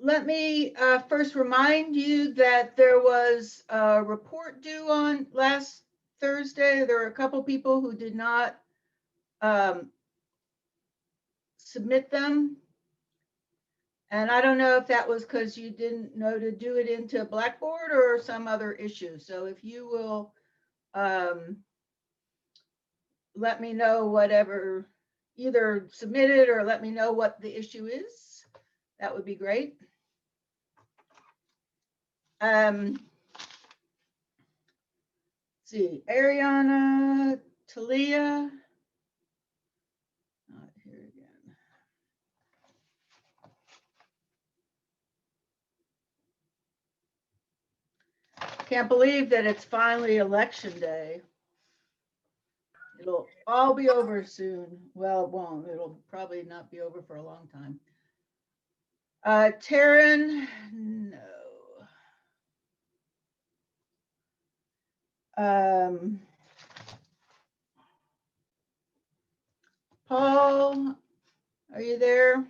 let me first remind you that there was a report due on last Thursday. There were a couple people who did not submit them. And I don't know if that was because you didn't know to do it into Blackboard or some other issue. So if you will let me know whatever, either submit it or let me know what the issue is, that would be great. Let's see, Ariana, Talia. Not here again. Can't believe that it's finally election day. It'll all be over soon. Well, it won't. It'll probably not be over for a long time. Taryn, no. Paul, are you there?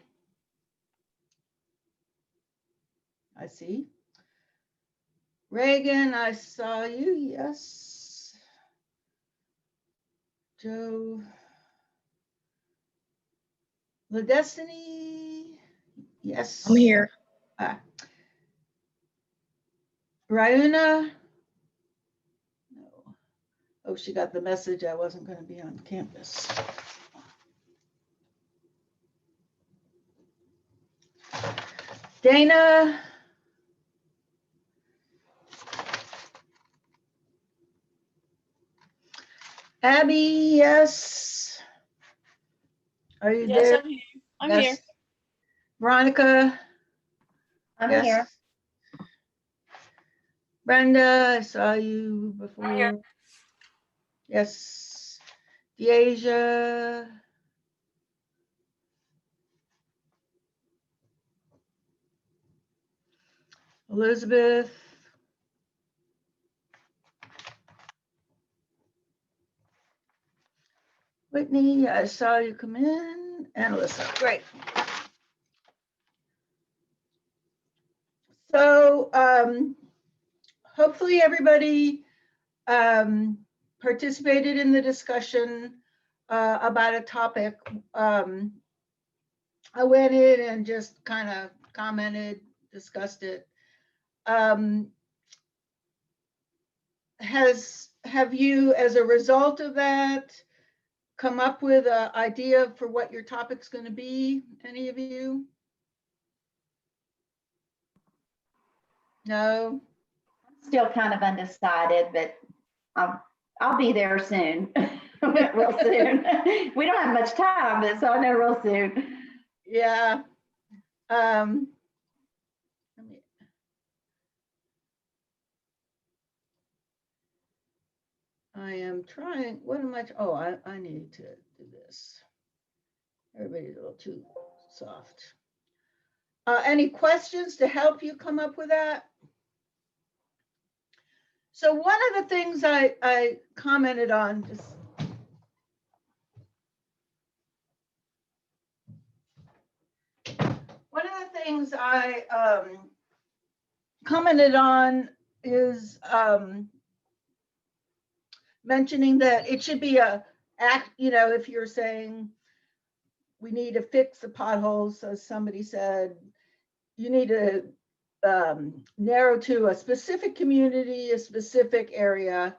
I see. Reagan, I saw you, yes. Joe. La Destiny, yes. I'm here. Ryuna, no. Oh, she got the message I wasn't going to be on campus. Dana. Abby, yes. Are you Yes, there? I'm here. I'm Yes. here. Veronica, I'm yes. here. Brenda, I saw you before. I'm here. Yes. Deasia. Elizabeth. Whitney, I saw you come in. And Alyssa, great. So hopefully everybody participated in the discussion about a topic. I went in and just kind of commented, discussed it. Have you, as a result of that, come up with an idea for what your topic's going to be? Any of you? No? Still kind of undecided, but I'll be there soon. Real soon. We don't have much time, but so I know real soon. Yeah. I am trying, what am I, oh, I need to do this. Everybody's a little too soft. Any questions to help you come up with that? So one of the things I commented on, just one of the things I commented on is mentioning that it should be a act, you know, if you're saying we need to fix the potholes, as somebody said, you need to narrow to a specific community, a specific area,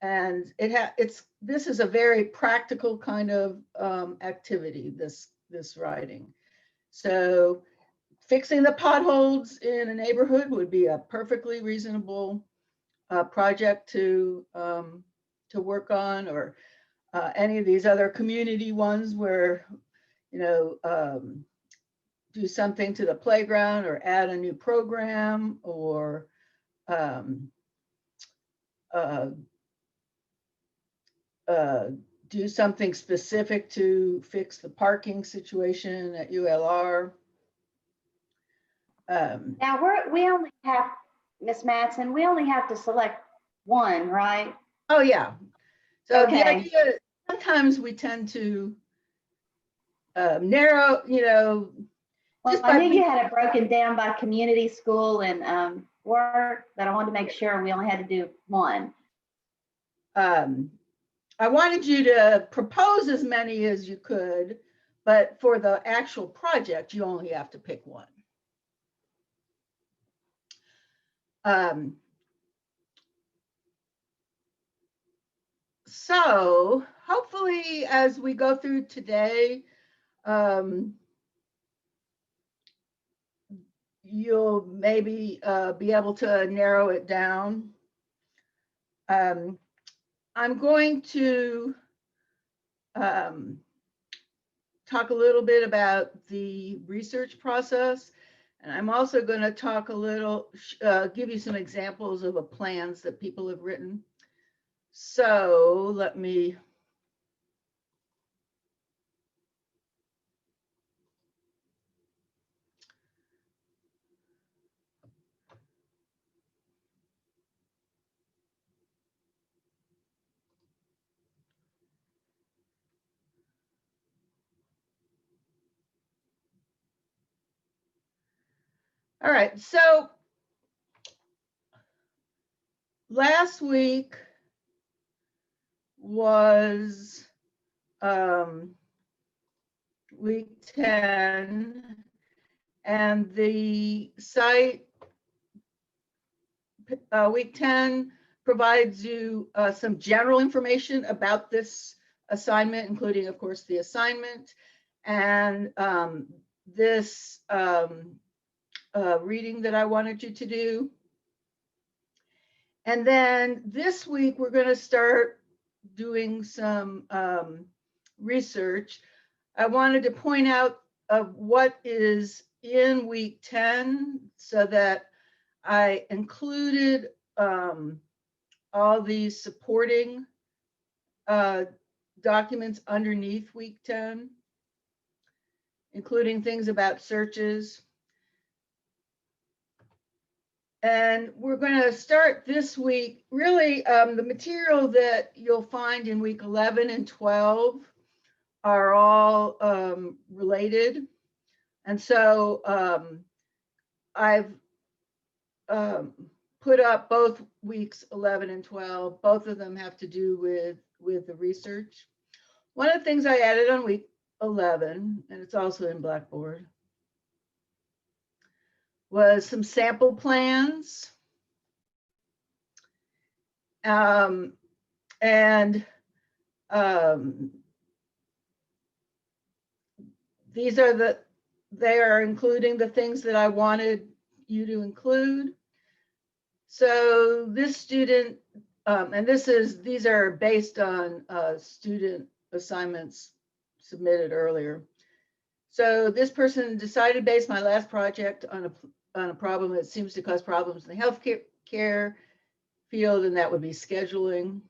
and this is a very practical kind of activity, this riding. So fixing the potholes in a neighborhood would be a perfectly reasonable project to work on, or any of these other community ones where, you know, do something to the playground or add a new program, or do something specific to fix the parking situation at ULR. Now we only have, Ms. Madsen, we only have to select one, right? Oh, yeah. So Okay. the idea, sometimes we tend to narrow, you know. just I by knew you had it broken down by community, school, and work, but I wanted to make sure we only had to do one. I wanted you to propose as many as you could, but for the actual project, you only have to pick one. So hopefully as we go through today, you'll maybe be able to narrow it down. I'm going to talk a little bit about the research process. And I'm also going to talk a little, give you some examples of plans that people have written. So let me. All right, so last week was week 10, and the site week 10 provides you some general information about this assignment, including, of course, the assignment and this reading that I wanted you to do. And then this week, we're going to start doing some research. I wanted to point out what is in week 10 so that I included all these supporting documents underneath week 10, including things about searches. And we're going to start this week, really the material that you'll find in week 11 and 12 are all related. And so I've put up both weeks 11 and 12. Both of them have to do with the research. One of the things I added on week 11, and it's also in Blackboard, was some sample plans. These are they are including the things that I wanted you to include. So this student, and these are based on student assignments submitted earlier. So this person decided to base my last project on a problem that seems to cause problems in the healthcare field, and that would be scheduling.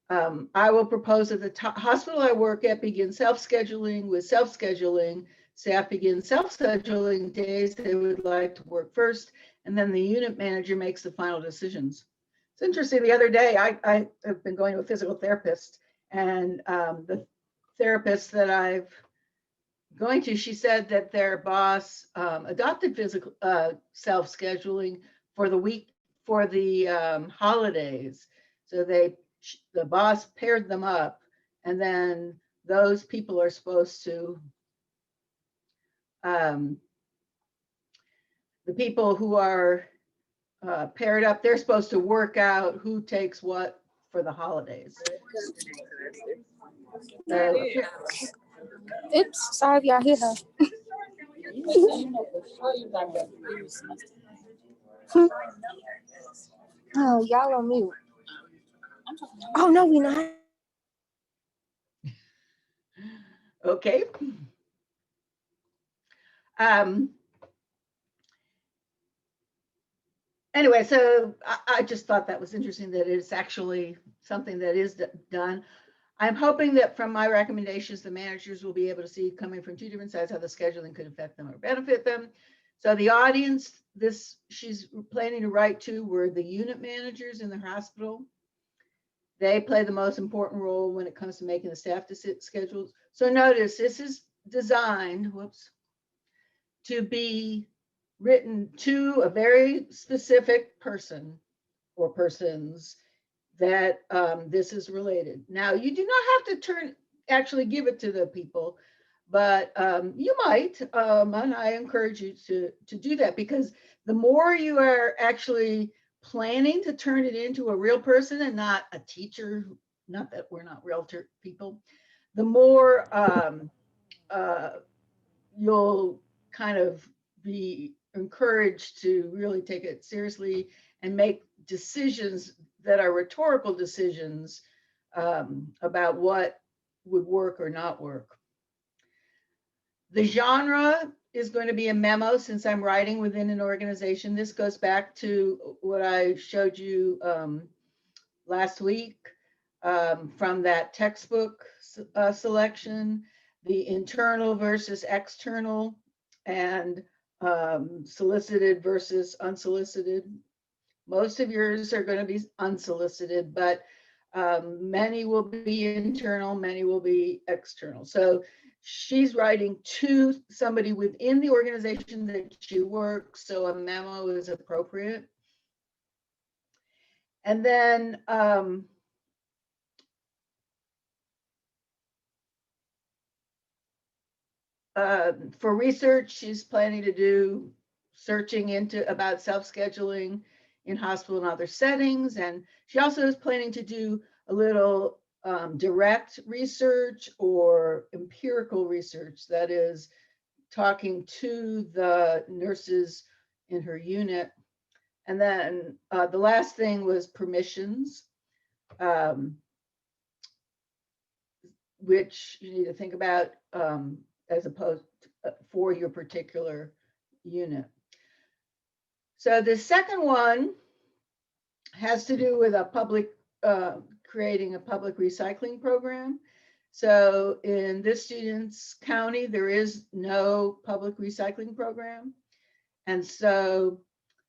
I will propose that the hospital I work at begin self-scheduling. With self-scheduling, staff begin self-scheduling days they would like to work first, and then the unit manager makes the final decisions. It's interesting, the other day, I have been going to a physical therapist, and the therapist that I've going to, she said that their boss adopted physical self-scheduling for the week, for the holidays. So the boss paired them up, and then those people are supposed to, the people who are paired up, they're supposed to work out who takes what for the holidays. Oops, sorry if y'all hear her. Oh, y'all on mute. Oh, no, we not. Okay. Anyway, so I just thought that was interesting that it's actually something that is done. I'm hoping that from my recommendations, the managers will be able to see, coming from two different sides, how the scheduling could affect them or benefit them. So the audience, she's planning to write to, were the unit managers in the hospital. They play the most important role when it comes to making the staff schedules. So notice this is designed, to be written to a very specific person or persons that this is related. Now, you do not have to actually give it to the people, but you might, and I encourage you to do that, because the more you are actually planning to turn it into a real person and not a teacher, not that we're not realtor people, the more you'll kind of be encouraged to really take it seriously and make decisions that are rhetorical decisions about what would work or not work. The genre is going to be a memo, since I'm writing within an organization. This goes back to what I showed you last week from that textbook selection, the internal versus external, and solicited versus unsolicited. Most of yours are going to be unsolicited, but many will be internal, many will be external. So she's writing to somebody within the organization that she works, so a memo is appropriate. And then for research, she's planning to do searching into about self-scheduling in hospital and other settings. And she also is planning to do a little direct research or empirical research, that is talking to the nurses in her unit. And then the last thing was permissions, which you need to think about as opposed to, for your particular unit. So the second one has to do with a public, creating a public recycling program. So in this student's county, there is no public recycling program. And so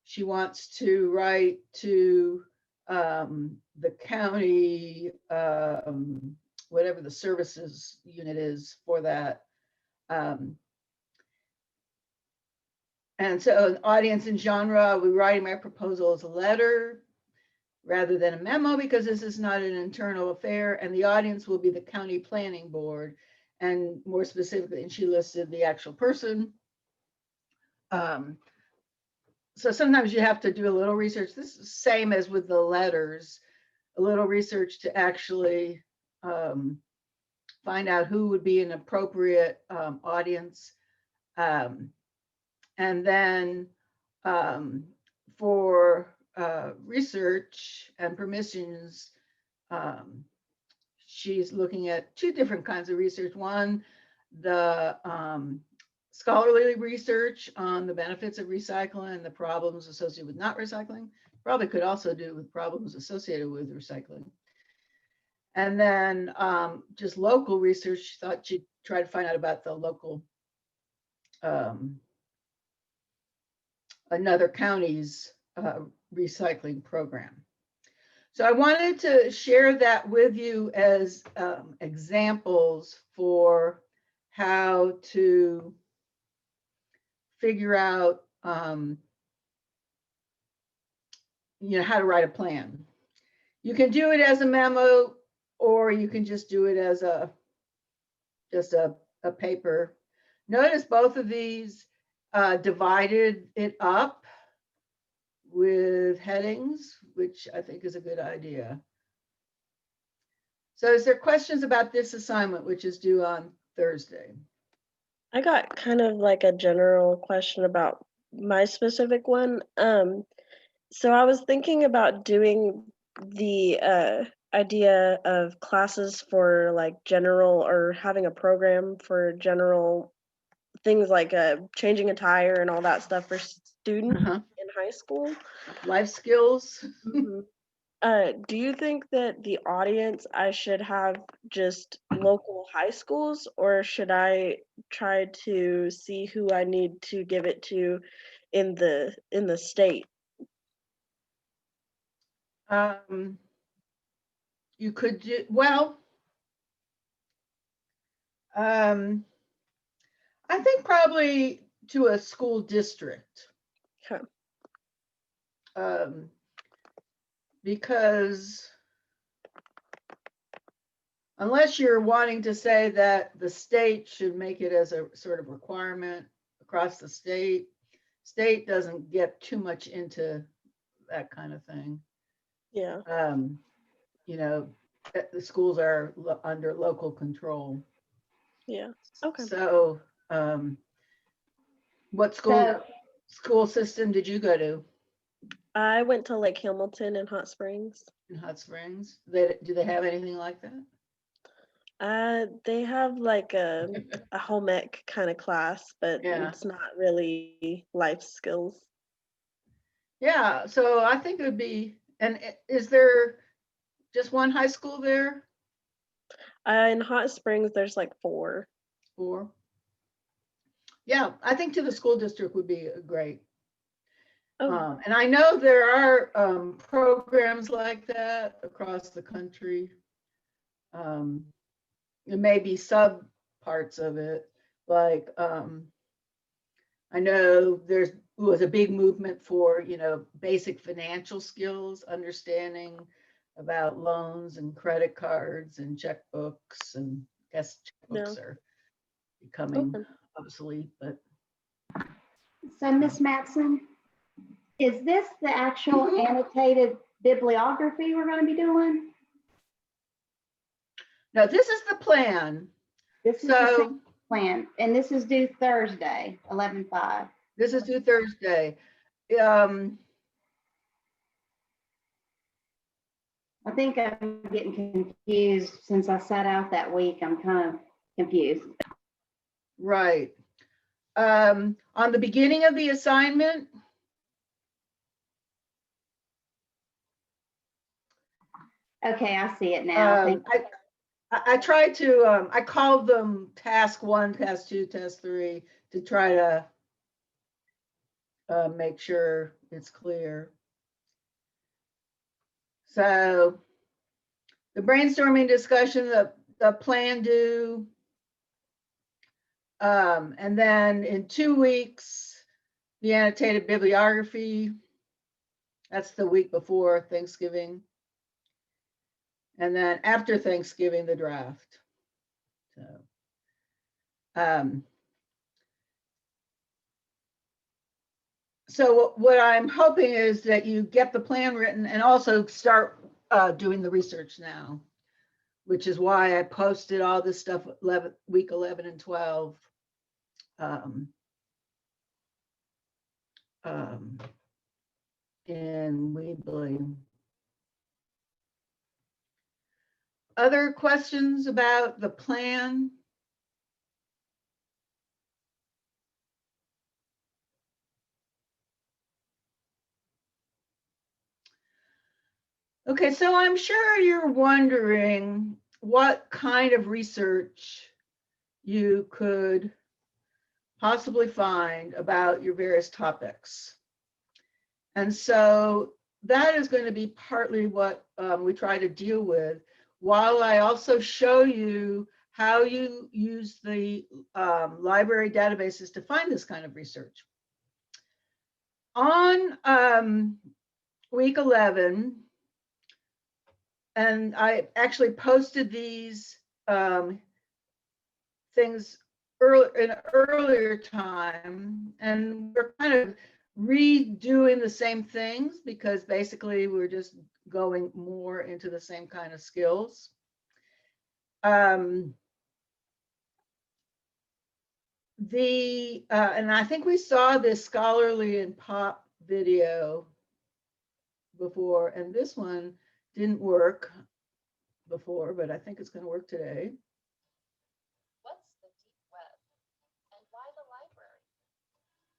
she wants to write to the county, whatever the services unit is for that. And so an audience and genre, we're writing my proposal as a letter rather than a memo, because this is not an internal affair, and the audience will be the county planning board. And more specifically, and she listed the actual person. So sometimes you have to do a little research. This is the same as with the letters, a little research to actually find out who would be an appropriate audience. And then for research and permissions, she's looking at two different kinds of research. One, the scholarly research on the benefits of recycling and the problems associated with not recycling. Probably could also do with problems associated with recycling. And then just local research. She thought she'd try to find out about the local, another county's recycling program. So I wanted to share that with you as examples for how to figure out, how to write a plan. You can do it as a memo, or you can just do it as a paper. Notice both of these divided it up with headings, which I think is a good idea. So is there questions about this assignment, which is due on Thursday? I got kind of like a general question about my specific one. So I was thinking about doing the idea of classes for like general, or having a program for general things like changing a tire and all that stuff for students in high school. Life skills. Mhm. Do you think that the audience, I should have just local high schools, or should I try to see who I need to give it to in the state? You could do, well, I think probably to a school district. Okay. Because unless you're wanting to say that the state should make it as a sort of requirement across the state, state doesn't get too much into that kind of thing. Yeah. You know, the schools are under local control. Yeah. Okay. So, what school So, system did you go to I went to Lake Hamilton in Hot Springs. in Hot Springs? Do they have anything like that? They have like a home ec kind of class, but Yeah. it's not really life skills. Yeah, so I think it would be, and is there just one high school there? In Hot Springs, there's like 4. Or, yeah, I think to the school district would be great. Oh, And I know there are programs like that across the country. There may be sub parts of it, like I know there was a big movement for, you know, basic financial skills, understanding about loans and credit cards and checkbooks, and I guess checkbooks no. are becoming Okay. obsolete, but so Miss Matson, is this the actual annotated bibliography we're going to be doing? no, this is the plan. This is the So same plan, and this is due Thursday, 11/5. this is due Thursday. I think I'm getting confused since I sat out that week. I'm kind of confused. Right. On the beginning of the assignment, Okay, I see it now. Thank I tried to, I called them task 1, task 2, task 3 to try to make sure it's clear. So the brainstorming discussion, the plan due, and then in 2 weeks, the annotated bibliography. That's the week before Thanksgiving. And then after Thanksgiving, the draft. So what I'm hoping is that you get the plan written and also start doing the research now, which is why I posted all this stuff week 11 and 12. In Weebly. Other questions about the plan? Okay, so I'm sure you're wondering what kind of research you could possibly find about your various topics. And so that is going to be partly what we try to deal with, while I also show you how you use the library databases to find this kind of research. On week 11, and I actually posted these things in an earlier time, and we're kind of redoing the same things because basically we're just going more into the same kind of skills. And I think we saw this scholarly and pop video before, and this one didn't work before, but I think it's going to work today. What's the deep web and why the library?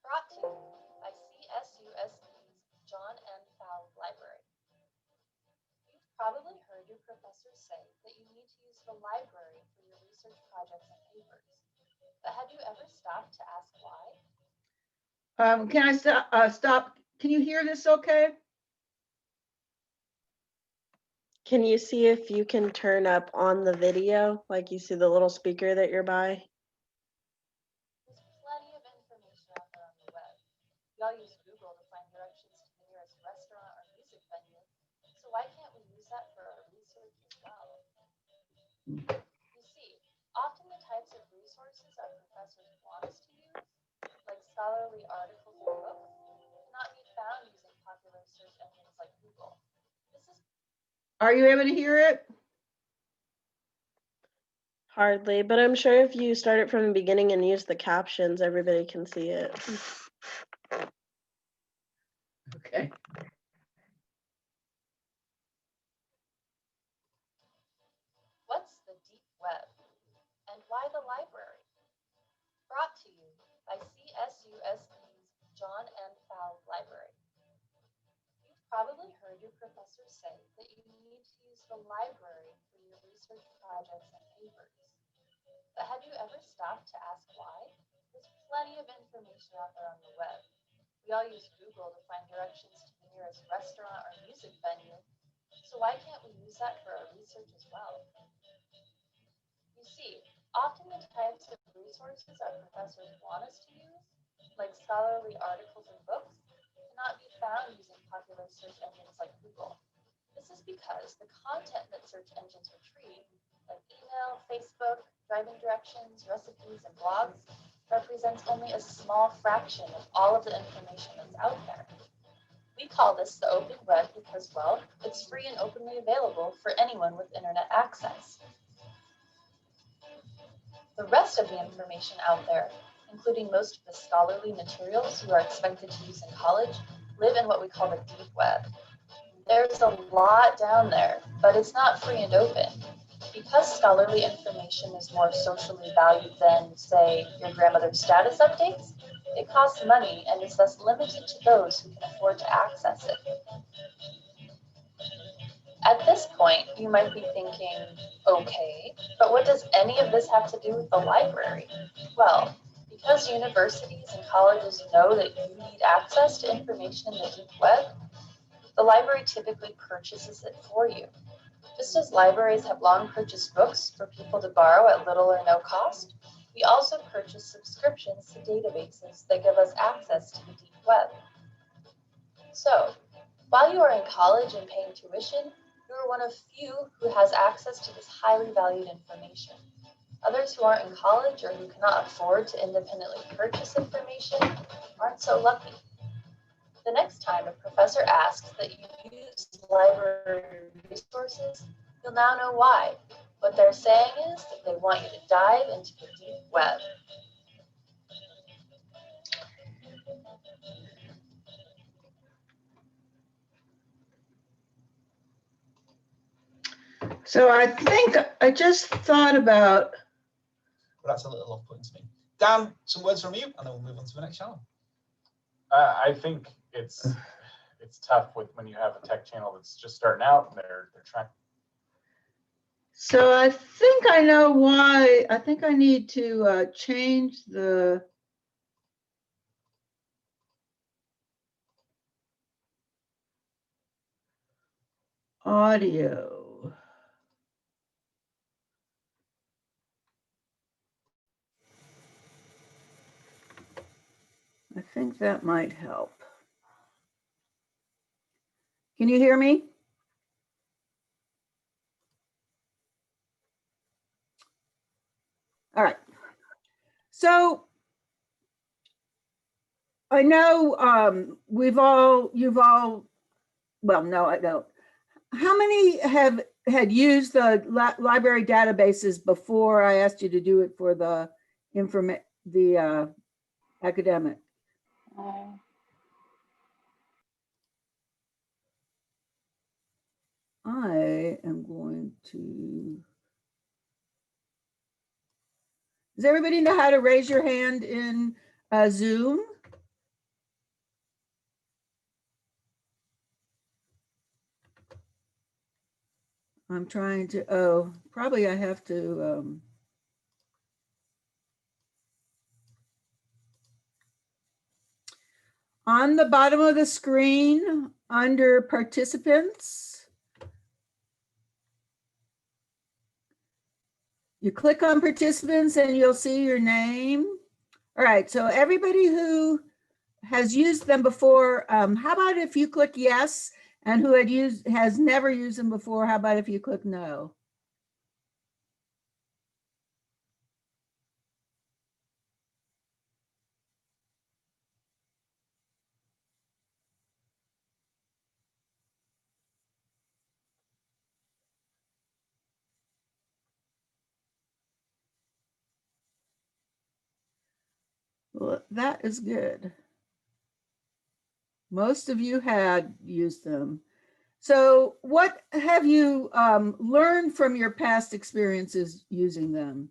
Brought to you by CSUSD's John N. Fowle Library. You've probably heard your professors say that you need to use the library for your research projects and papers. But have you ever stopped to ask why? Can I stop? Can you hear this okay? Can you see if you can turn up on the video, like you see the little speaker that you're by? There's plenty of information out So why can't we use that for our research as well? You see, often the types of resources our professors want us to use, like scholarly articles or books, cannot be found using popular search engines like Google. This is Are you able to hear it? Hardly, but I'm sure if you start it from the beginning and use the captions, everybody can see it. Okay. What's the Deep Web and why the library? Brought to you by CSUSB's John M. Fowle Library. You've probably heard your professor say that you need to use the library for your research projects and papers. But have you ever stopped to ask why? There's plenty of information out there on the web. We all use Google to find directions to the nearest restaurant or music venue. So why can't we use that for our research as well? You see, often the types of resources our professors want us to use, like scholarly articles and books, cannot be found using popular search engines like Google. This is because the content that search engines retrieve, like email, Facebook, driving directions, recipes, and blogs, represents only a small fraction of all of the information that's out there. We call this the open web because, well, it's free and openly available for anyone with internet access. The rest of the information out there, including most of the scholarly materials you are expected to use in college, live in what we call the deep web. There's a lot down there, but it's not free and open. Because scholarly information is more socially valued than, say, your grandmother's status updates, it costs money and is thus limited to those who can afford to access it. At this point, you might be thinking, okay, but what does any of this have to do with the library? Well, because universities and colleges know that you need access to information in the deep web, the library typically purchases it for you. Just as libraries have long purchased books for people to borrow at little or no cost, we also purchase subscriptions to databases that give us access to the deep web. So, while you are in college and paying tuition, you are one of few who has access to this highly valued information. Others who aren't in college or who cannot afford to independently purchase information aren't so lucky. The next time a professor asks that you use library resources, you'll now know why. What they're saying is that they want you to dive into the deep web. So I think I just thought about, Well, that's a little off-putting to me. Dan, some words from you, and then we'll move on to the next channel. I think it's tough when you have a tech channel that's just starting out and they're trying. so I think I know why. I think I need to change the audio. I think that might help. Can you hear me? All right. So I know well, no, I don't. How many had used the library databases before I asked you to do it for the academic? I am going to. Does everybody know how to raise your hand in Zoom? I'm trying to, probably I have to, on the bottom of the screen, under participants, you click on participants and you'll see your name. All right, so everybody who has used them before, how about if you click yes, And who has never used them before, how about if you click no? Well, that is good. Most of you had used them. So what have you learned from your past experiences using them?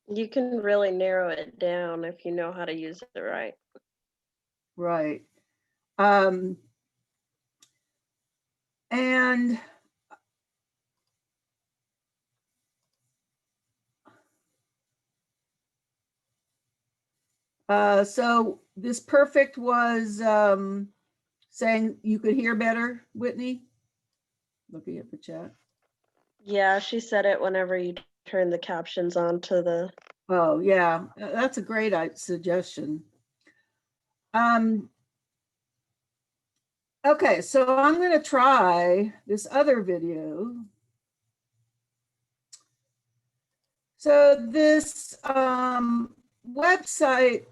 You can really narrow it down if you know how to use it right. Right. And so this perfect was saying you could hear better, Whitney? Looking at the chat. Yeah, she said it whenever you turn the captions on to the. Oh, yeah, that's a great suggestion. Okay, so I'm going to try this other video. So this website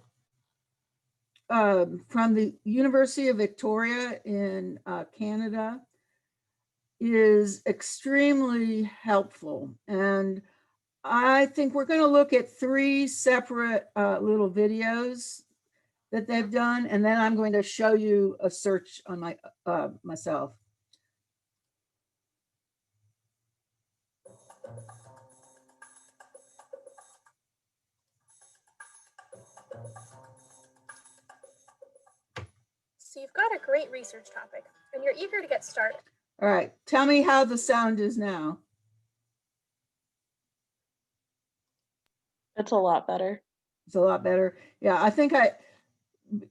from the University of Victoria in Canada is extremely helpful. And I think we're going to look at 3 separate little videos that they've done, and then I'm going to show you a search on my myself. So you've got a great research topic and you're eager to get started. All right, tell me how the sound is now. It's a lot better. It's a lot better. Yeah, I think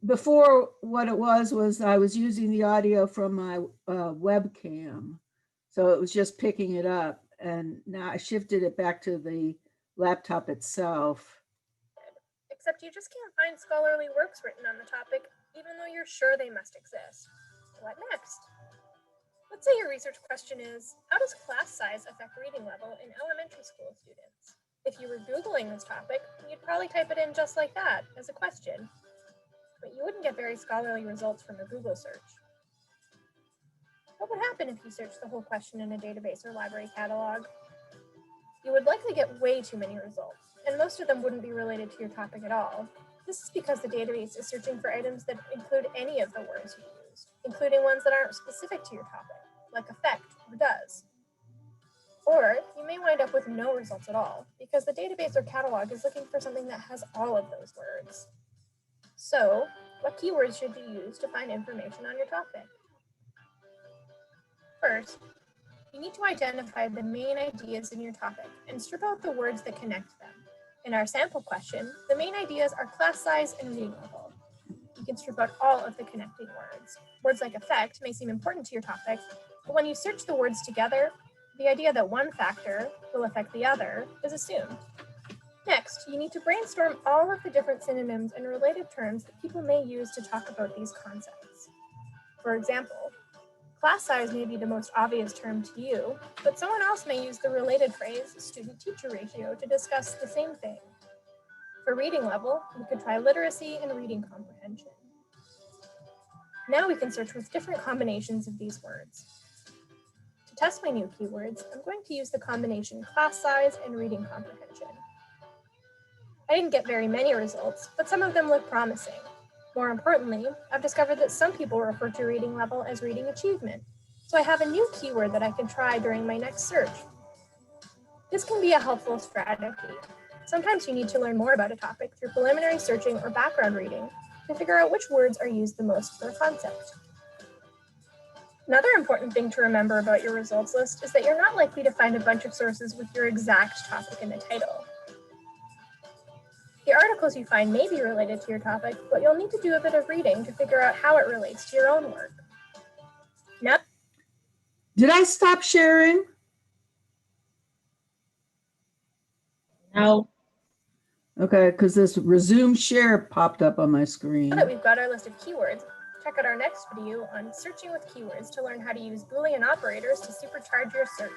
before what it was I was using the audio from my webcam. So it was just picking it up. And now I shifted it back to the laptop itself. Except you just can't find scholarly works written on the topic, even though you're sure they must exist. What next? Let's say your research question is, how does class size affect reading level in elementary school students? If you were Googling this topic, you'd probably type it in just like that, as a question. But you wouldn't get very scholarly results from a Google search. What would happen if you searched the whole question in a database or library catalog? You would likely get way too many results, and most of them wouldn't be related to your topic at all. This is because the database is searching for items that include any of the words you used, including ones that aren't specific to your topic, like affect or does. Or you may wind up with no results at all, because the database or catalog is looking for something that has all of those words. So, what keywords should you use to find information on your topic? First, you need to identify the main ideas in your topic and strip out the words that connect them. In our sample question, the main ideas are class size and reading level. You can strip out all of the connecting words. Words like affect may seem important to your topic, but when you search the words together, the idea that one factor will affect the other is assumed. Next, you need to brainstorm all of the different synonyms and related terms that people may use to talk about these concepts. For example, class size may be the most obvious term to you, but someone else may use the related phrase student-teacher ratio to discuss the same thing. For reading level, you could try literacy and reading comprehension. Now we can search with different combinations of these words. To test my new keywords, I'm going to use the combination class size and reading comprehension. I didn't get very many results, but some of them look promising. More importantly, I've discovered that some people refer to reading level as reading achievement, so I have a new keyword that I can try during my next search. This can be a helpful strategy. Sometimes you need to learn more about a topic through preliminary searching or background reading to figure out which words are used the most for a concept. Another important thing to remember about your results list is that you're not likely to find a bunch of sources with your exact topic in the title. The articles you find may be related to your topic, but you'll need to do a bit of reading to figure out how it relates to your own work. Now, Did I stop sharing? No. Okay, because this resume share popped up on my screen. that we've got our list of keywords, check out our next video on searching with keywords to learn how to use Boolean operators to supercharge your search.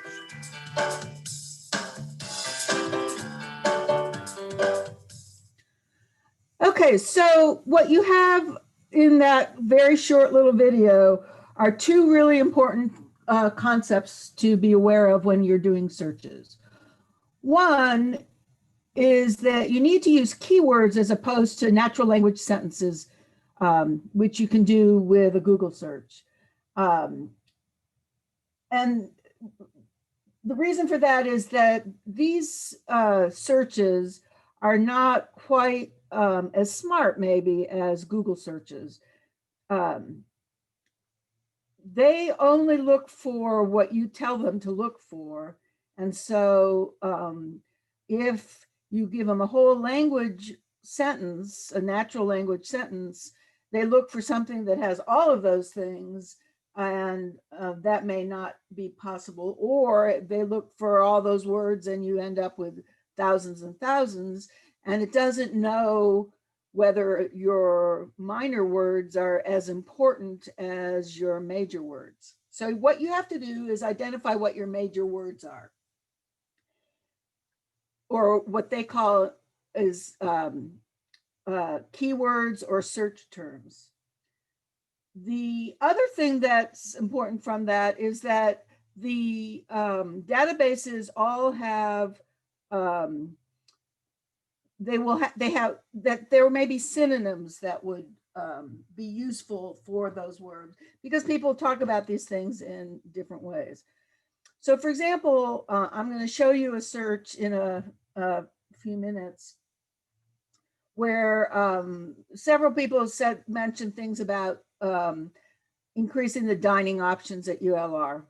Okay, so what you have in that very short little video are two really important concepts to be aware of when you're doing searches. One is that you need to use keywords as opposed to natural language sentences, which you can do with a Google search. And the reason for that is that these searches are not quite as smart maybe as Google searches. They only look for what you tell them to look for. And so if you give them a whole language sentence, a natural language sentence, they look for something that has all of those things, and that may not be possible. Or they look for all those words and you end up with thousands and thousands, and it doesn't know whether your minor words are as important as your major words. So what you have to do is identify what your major words are, or what they call is keywords or search terms. The other thing that's important from that is that the databases all have that there may be synonyms that would be useful for those words, because people talk about these things in different ways. So for example, I'm going to show you a search in a few minutes where several people have mentioned things about increasing the dining options at ULR.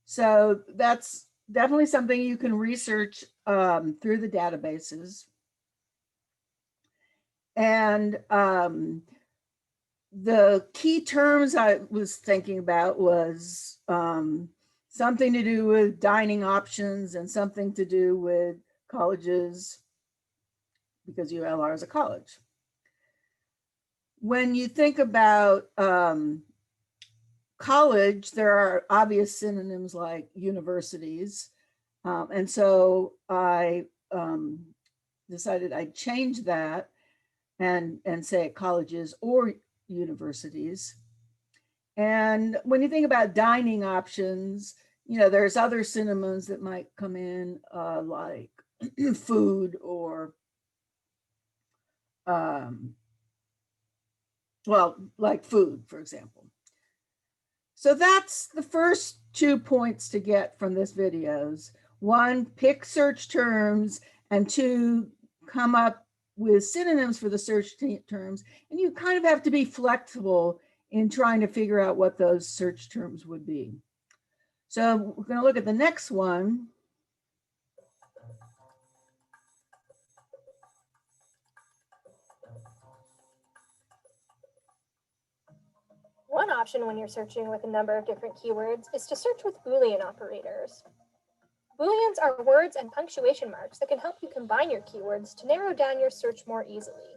So that's definitely something you can research through the databases. And the key terms I was thinking about was something to do with dining options and something to do with colleges, because ULR is a college. When you think about college, there are obvious synonyms like universities. And so I decided I'd change that and say colleges or universities. And when you think about dining options, you know, there's other synonyms that might come in like food or well, like food, for example. So that's the first 2 points to get from this videos. 1, pick search terms, and 2, come up with synonyms for the search terms. And you kind of have to be flexible in trying to figure out what those search terms would be. So we're going to look at the next one. One option when you're searching with a number of different keywords is to search with Boolean operators. Booleans are words and punctuation marks that can help you combine your keywords to narrow down your search more easily.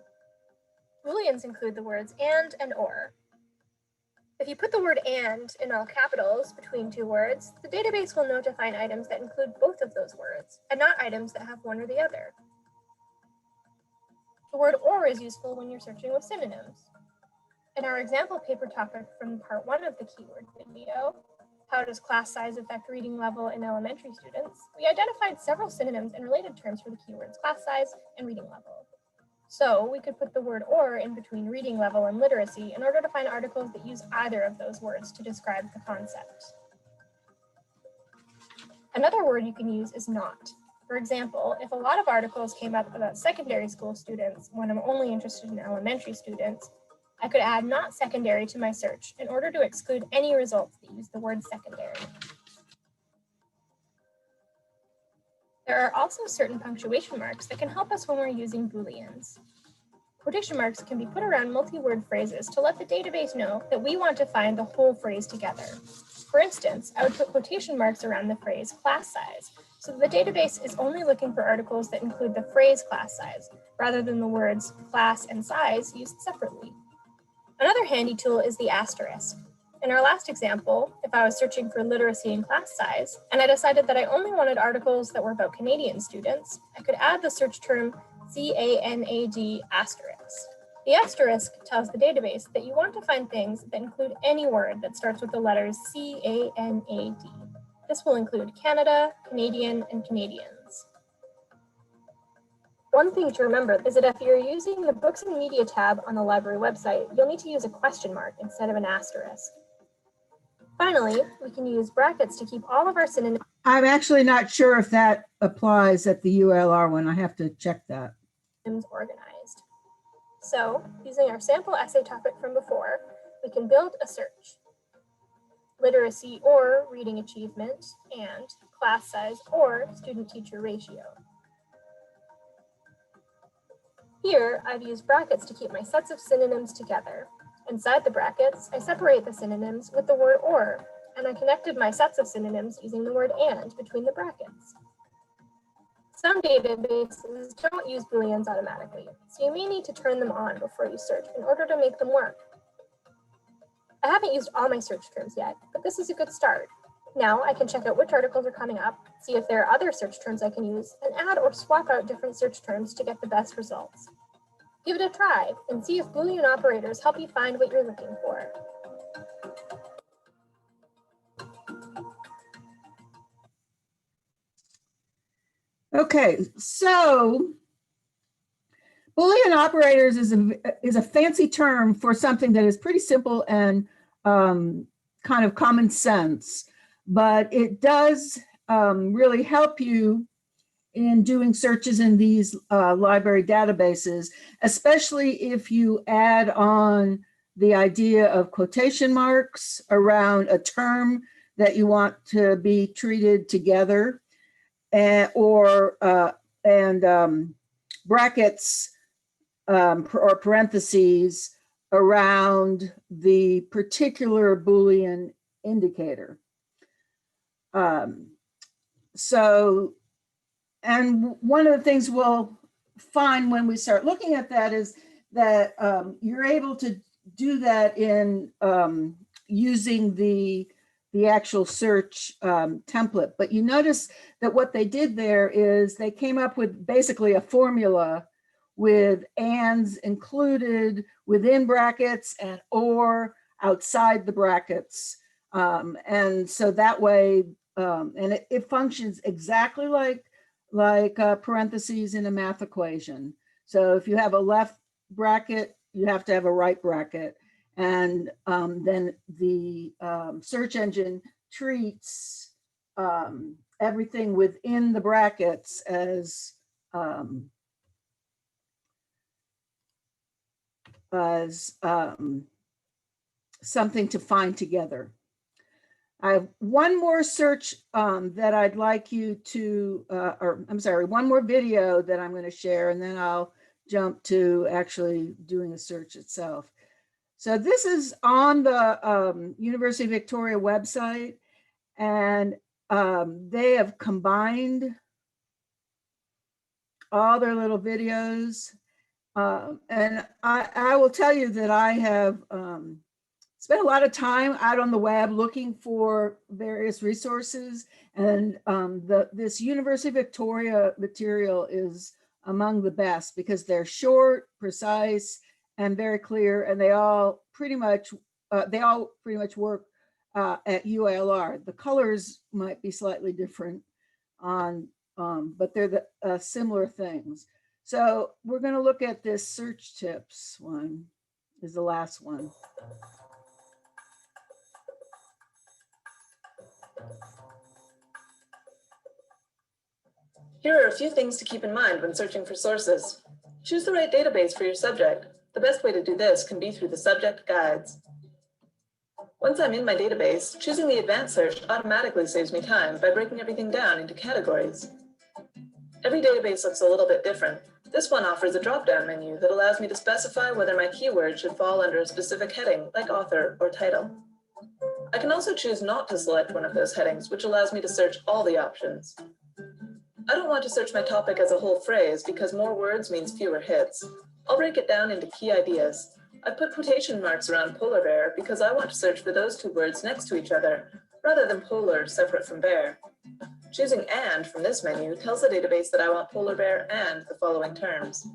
Booleans include the words and or. If you put the word and in all capitals between two words, the database will know to find items that include both of those words, and not items that have one or the other. The word or is useful when you're searching with synonyms. In our example paper topic from part 1 of the keyword video, how does class size affect reading level in elementary students, we identified several synonyms and related terms for the keywords class size and reading level. So we could put the word or in between reading level and literacy in order to find articles that use either of those words to describe the concept. Another word you can use is not. For example, if a lot of articles came up about secondary school students when I'm only interested in elementary students, I could add not secondary to my search in order to exclude any results that use the word secondary. There are also certain punctuation marks that can help us when we're using Booleans. Quotation marks can be put around multi-word phrases to let the database know that we want to find the whole phrase together. For instance, I would put quotation marks around the phrase class size, so the database is only looking for articles that include the phrase class size, rather than the words class and size used separately. Another handy tool is the asterisk. In our last example, if I was searching for literacy and class size, and I decided that I only wanted articles that were about Canadian students, I could add the search term CANAD asterisk. The asterisk tells the database that you want to find things that include any word that starts with the letters CANAD. This will include Canada, Canadian, and Canadians. One thing to remember is that if you're using the Books and Media tab on the library website, you'll need to use a question mark instead of an asterisk. Finally, we can use brackets to keep all of our synonyms I'm actually not sure if that applies at the ULR one. I have to check that. organized. So, using our sample essay topic from before, we can build a search. Literacy or reading achievement, and class size or student-teacher ratio. Here, I've used brackets to keep my sets of synonyms together. Inside the brackets, I separate the synonyms with the word or, and I connected my sets of synonyms using the word and between the brackets. Some databases don't use Booleans automatically, so you may need to turn them on before you search in order to make them work. I haven't used all my search terms yet, but this is a good start. Now I can check out which articles are coming up, see if there are other search terms I can use, and add or swap out different search terms to get the best results. Give it a try and see if Boolean operators help you find what you're looking for. Okay, so Boolean operators is a fancy term for something that is pretty simple and kind of common sense, but it does really help you in doing searches in these library databases, especially if you add on the idea of quotation marks around a term that you want to be treated together, or brackets or parentheses around the particular Boolean indicator. And one of the things we'll find when we start looking at that is that you're able to do that in using the actual search template. But you notice that what they did there is they came up with basically a formula with ands included within brackets and or outside the brackets. And so that way, and it functions exactly like parentheses in a math equation. So if you have a left bracket, you have to have a right bracket. And then the search engine treats everything within the brackets as something to find together. I have one more search that I'd like you to, one more video that I'm going to share, and then I'll jump to actually doing the search itself. So this is on the University of Victoria website, and they have combined all their little videos. And I will tell you that I have spent a lot of time out on the web looking for various resources, and this University of Victoria material is among the best because they're short, precise, and very clear, and they all pretty much work at ULR. The colors might be slightly different on, but they're the similar things. So we're going to look at this search tips one, is the last one. Here are a few things to keep in mind when searching for sources. Choose the right database for your subject. The best way to do this can be through the subject guides. Once I'm in my database, choosing the advanced search automatically saves me time by breaking everything down into categories. Every database looks a little bit different. This one offers a drop-down menu that allows me to specify whether my keyword should fall under a specific heading, like author or title. I can also choose not to select one of those headings, which allows me to search all the options. I don't want to search my topic as a whole phrase because more words means fewer hits. I'll break it down into key ideas. I put quotation marks around polar bear because I want to search for those two words next to each other, rather than polar separate from bear. Choosing and from this menu tells the database that I want polar bear and the following terms.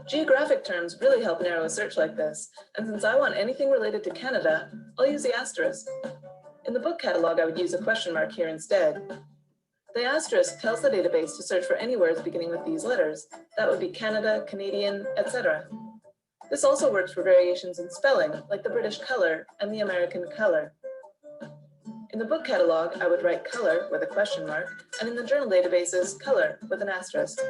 Geographic terms really help narrow a search like this, and since I want anything related to Canada, I'll use the asterisk. In the book catalog, I would use a question mark here instead. The asterisk tells the database to search for any words beginning with these letters. That would be Canada, Canadian, etc. This also works for variations in spelling, like the British color and the American color. In the book catalog, I would write color with a question mark, and in the journal databases, color with an asterisk.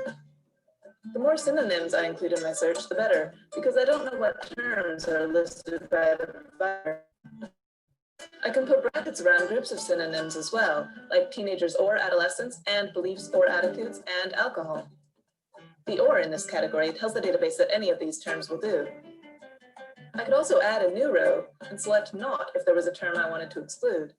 The more synonyms I include in my search, the better, because I don't know what terms are listed by the provider. I can put brackets around groups of synonyms as well, like teenagers or adolescents, and beliefs or attitudes, and alcohol. The or in this category tells the database that any of these terms will do. I could also add a new row and select not if there was a term I wanted to exclude.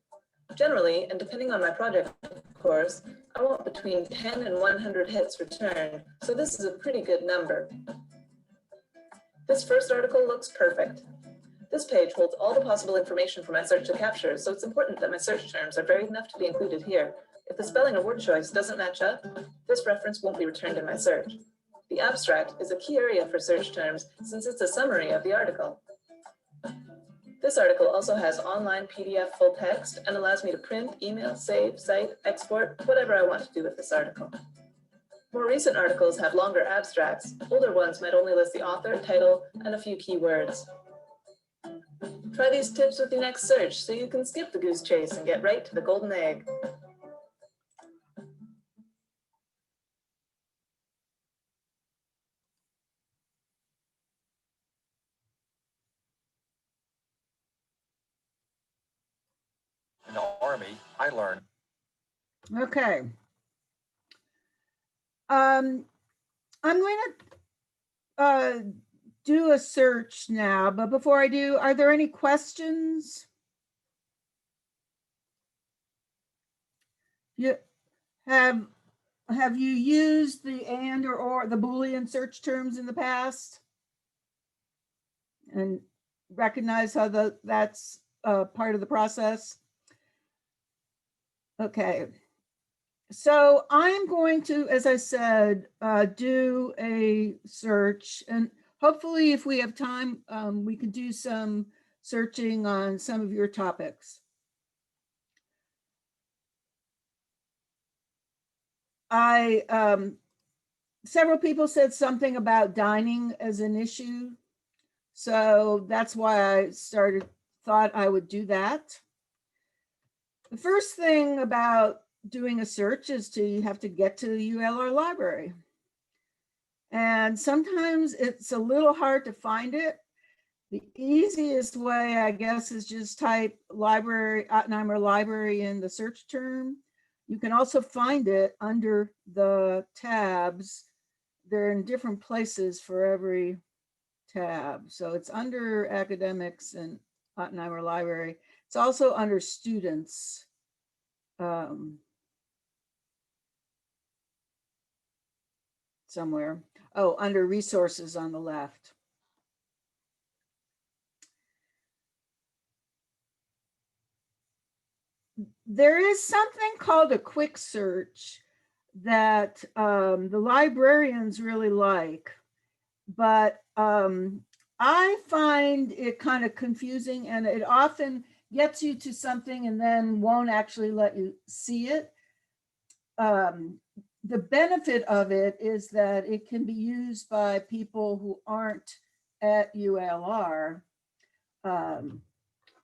Generally, and depending on my project, of course, I want between 10 and 100 hits returned, so this is a pretty good number. This first article looks perfect. This page holds all the possible information for my search to capture, so it's important that my search terms are varied enough to be included here. If the spelling or word choice doesn't match up, this reference won't be returned in my search. The abstract is a key area for search terms since it's a summary of the article. This article also has online PDF full text and allows me to print, email, save, cite, export, whatever I want to do with this article. More recent articles have longer abstracts. Older ones might only list the author, title, and a few keywords. Try these tips with your next search so you can skip the goose chase and get right to the golden egg. In the Army, I learned. Okay. I'm going to do a search now, but before I do, are there any questions? Have you used the and or the Boolean search terms in the past? And recognize how that's part of the process? Okay. So I'm going to, as I said, do a search, and hopefully if we have time, we can do some searching on some of your topics. Several people said something about dining as an issue. So that's why I thought I would do that. The first thing about doing a search is you have to get to the ULR library. And sometimes it's a little hard to find it. The easiest way, I guess, is just type library, Ottenheimer Library in the search term. You can also find it under the tabs. They're in different places for every tab. So it's under academics and Ottenheimer Library. It's also under students. Somewhere. Oh, under resources on the left. There is something called a quick search that the librarians really like, but I find it kind of confusing, and it often gets you to something and then won't actually let you see it. The benefit of it is that it can be used by people who aren't at ULR.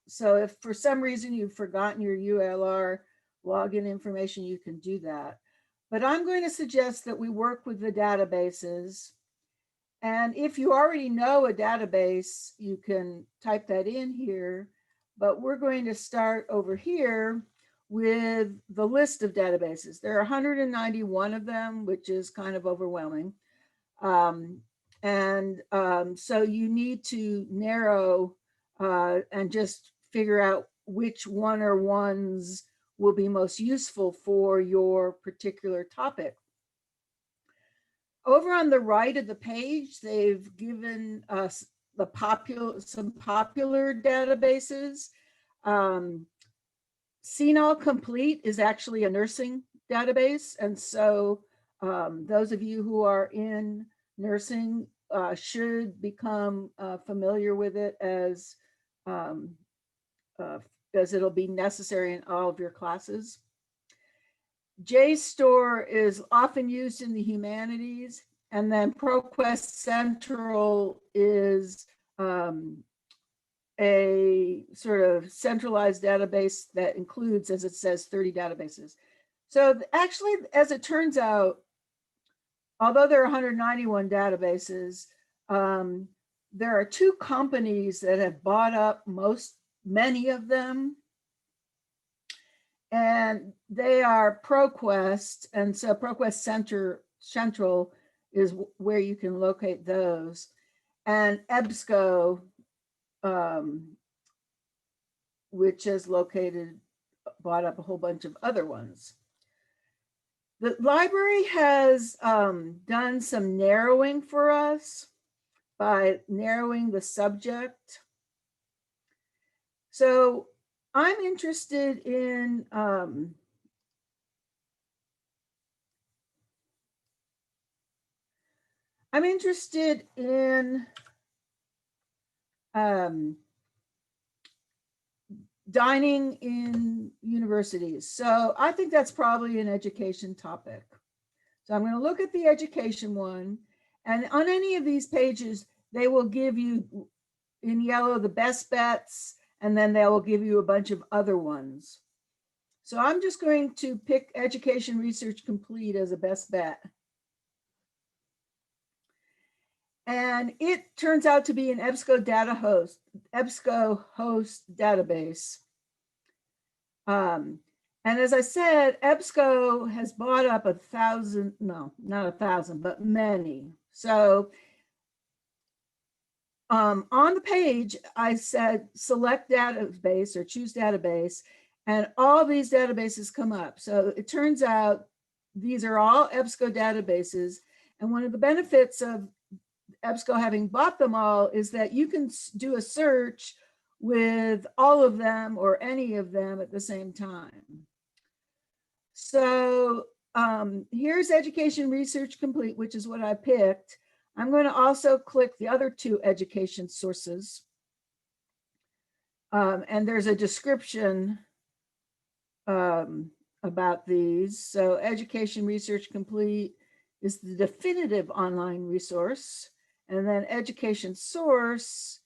So if for some reason you've forgotten your ULR login information, you can do that. But I'm going to suggest that we work with the databases. And if you already know a database, you can type that in here. But we're going to start over here with the list of databases. There are 191 of them, which is kind of overwhelming. So you need to narrow and just figure out which one or ones will be most useful for your particular topic. Over on the right of the page, they've given us some popular databases. CNOL Complete is actually a nursing database. And so those of you who are in nursing should become familiar with it as it'll be necessary in all of your classes. JSTOR is often used in the humanities, and then ProQuest Central is a sort of centralized database that includes, as it says, 30 databases. So actually, as it turns out, although there are 191 databases, there are 2 companies that have bought up many of them. And they are ProQuest, and so ProQuest Central is where you can locate those, and EBSCO, which has bought up a whole bunch of other ones. The library has done some narrowing for us by narrowing the subject. So I'm interested in dining in universities. So I think that's probably an education topic. So I'm going to look at the education one, and on any of these pages, they will give you in yellow the best bets, and then they will give you a bunch of other ones. So I'm just going to pick Education Research Complete as a best bet. And it turns out to be an EBSCO host database. And as I said, EBSCO has bought up 1,000, no, not 1,000, but many. So on the page, I said select database or choose database, and all these databases come up. So it turns out these are all EBSCO databases. And one of the benefits of EBSCO having bought them all is that you can do a search with all of them or any of them at the same time. So here's Education Research Complete, which is what I picked. I'm going to also click the other 2 education sources. And there's a description about these. So Education Research Complete is the definitive online resource. And then Education Source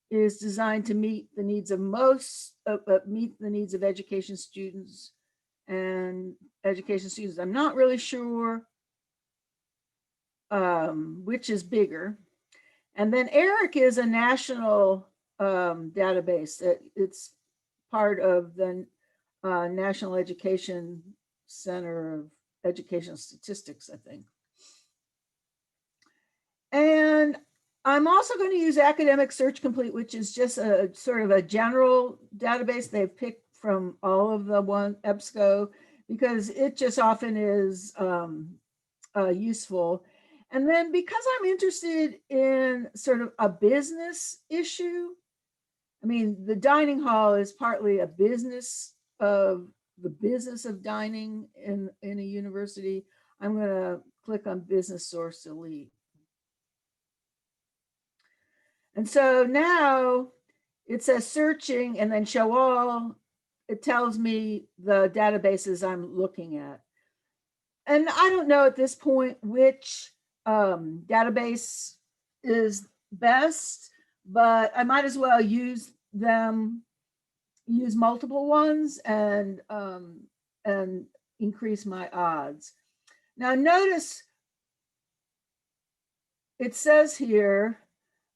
is designed to meet the needs of education students and education students. I'm not really sure which is bigger. And then ERIC is a national database. It's part of the National Education Center of Educational Statistics, I think. And I'm also going to use Academic Search Complete, which is just a sort of a general database they've picked from all of the EBSCO, because it just often is useful. And then because I'm interested in sort of a business issue, I mean, the dining hall is partly a business of the business of dining in a university. I'm going to click on Business Source Elite. And so now it says searching and then show all. It tells me the databases I'm looking at. And I don't know at this point which database is best, but I might as well use multiple ones and increase my odds. Now notice it says here,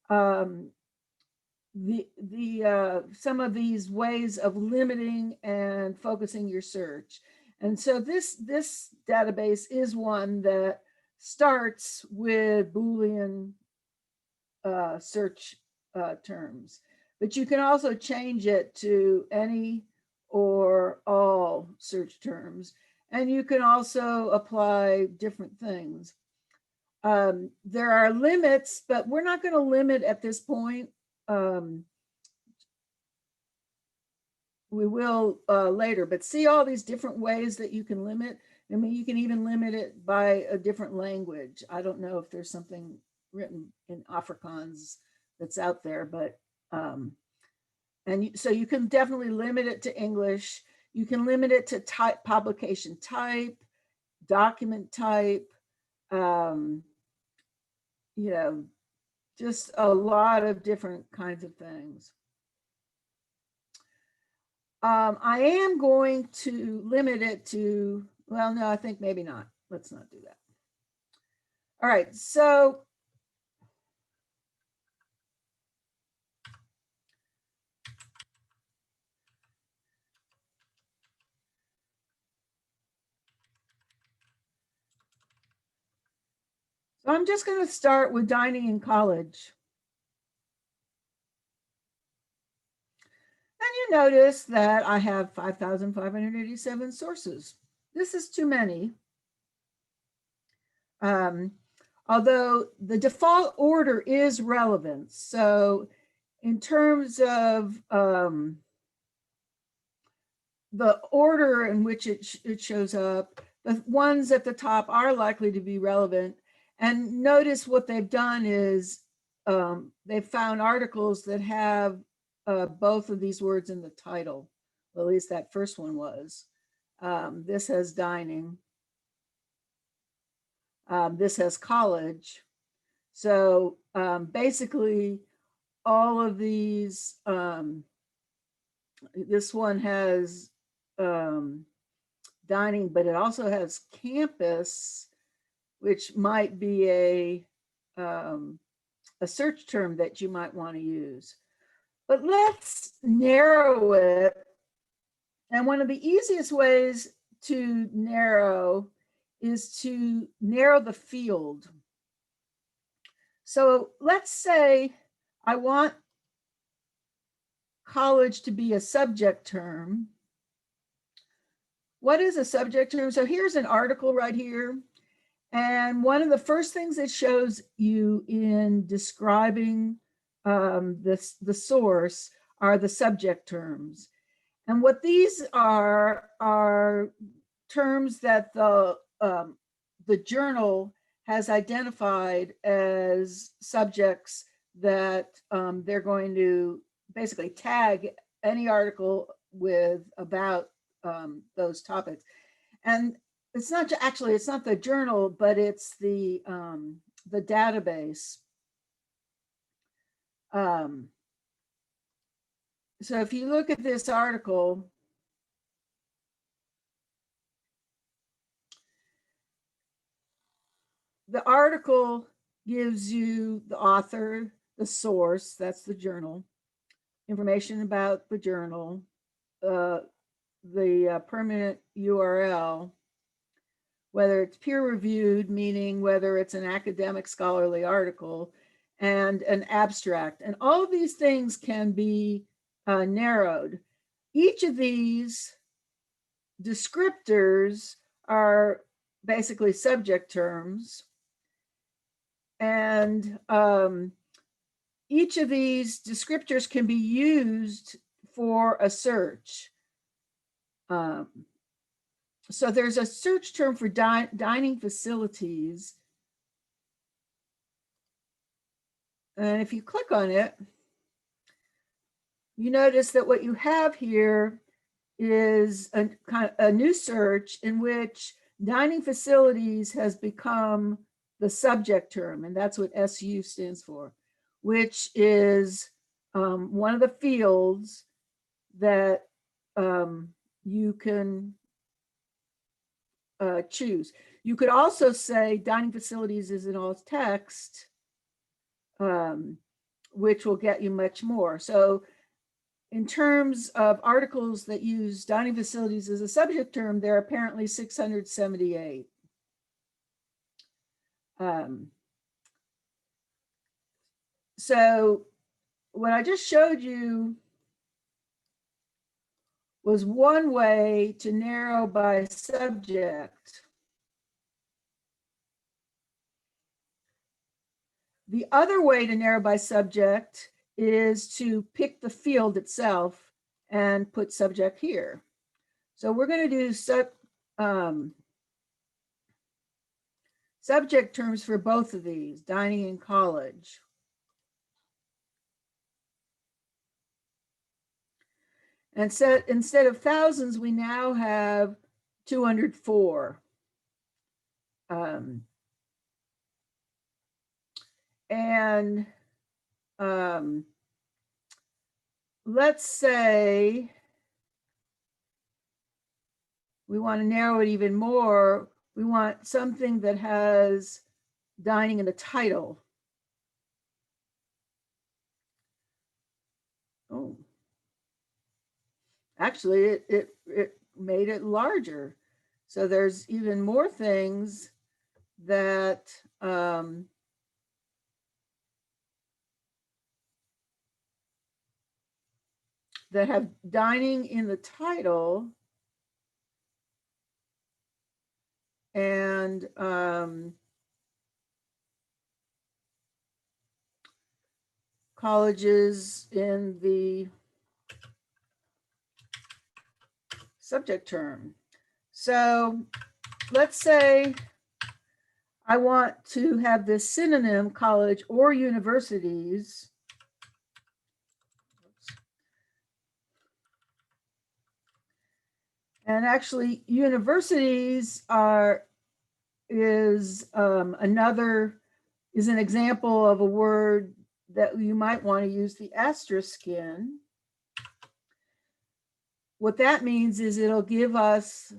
some of these ways of limiting and focusing your search. And so this database is one that starts with Boolean search terms, but you can also change it to any or all search terms. And you can also apply different things. There are limits, but we're not going to limit at this point. We will later, but see all these different ways that you can limit. I mean, you can even limit it by a different language. I don't know if there's something written in Afrikaans that's out there, but so you can definitely limit it to English. You can limit it to type, publication type, document type, just a lot of different kinds of things. I am going to limit it to, well, no, I think maybe not. Let's not do that. All right, so I'm just going to start with dining in college. And you notice that I have 5,587 sources. This is too many. Although the default order is relevance. So in terms of the order in which it shows up, the ones at the top are likely to be relevant. And notice what they've done is they've found articles that have both of these words in the title. Well, at least that first one was. This has dining. This has college. So basically all of these, this one has dining, but it also has campus, which might be a search term that you might want to use. But let's narrow it. And one of the easiest ways to narrow is to narrow the field. So let's say I want college to be a subject term. What is a subject term? So here's an article right here. And one of the first things it shows you in describing the source are the subject terms. And what these are terms that the journal has identified as subjects that they're going to basically tag any article with about those topics. And it's not actually, it's not the journal, but it's the database. So if you look at this article, the article gives you the author, the source, that's the journal, information about the journal, the permanent URL, whether it's peer reviewed, meaning whether it's an academic scholarly article, and an abstract. And all of these things can be narrowed. Each of these descriptors are basically subject terms. And each of these descriptors can be used for a search. So there's a search term for dining facilities. And if you click on it, you notice that what you have here is a new search in which dining facilities has become the subject term, and that's what SU stands for, which is one of the fields that you can choose. You could also say dining facilities is in all text, which will get you much more. So in terms of articles that use dining facilities as a subject term, there are apparently 678. So what I just showed you was one way to narrow by subject. The other way to narrow by subject is to pick the field itself and put subject here. So we're going to do subject terms for both of these, dining and college. And so instead of thousands, we now have 204. Let's say we want to narrow it even more. We want something that has dining in the title. Oh, actually, it made it larger. So there's even more things that that have dining in the title, and colleges in the subject term. So let's say I want to have this synonym college or universities. And actually universities is an example of a word that you might want to use the asterisk in. What that means is it'll give us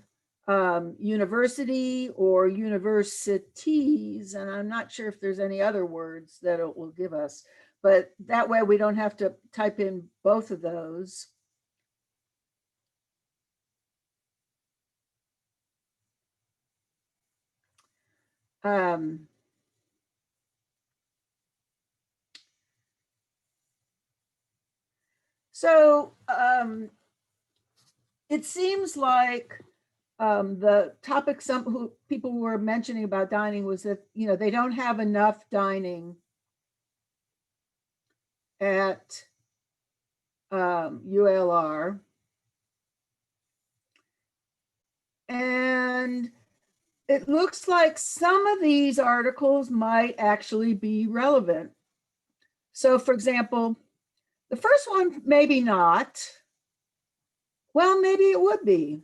university or universities, and I'm not sure if there's any other words that it will give us, but that way we don't have to type in both of those. It seems like the topic people were mentioning about dining was that, you know, they don't have enough dining at ULR. And it looks like some of these articles might actually be relevant. So for example, the first one, maybe not. Well, maybe it would be.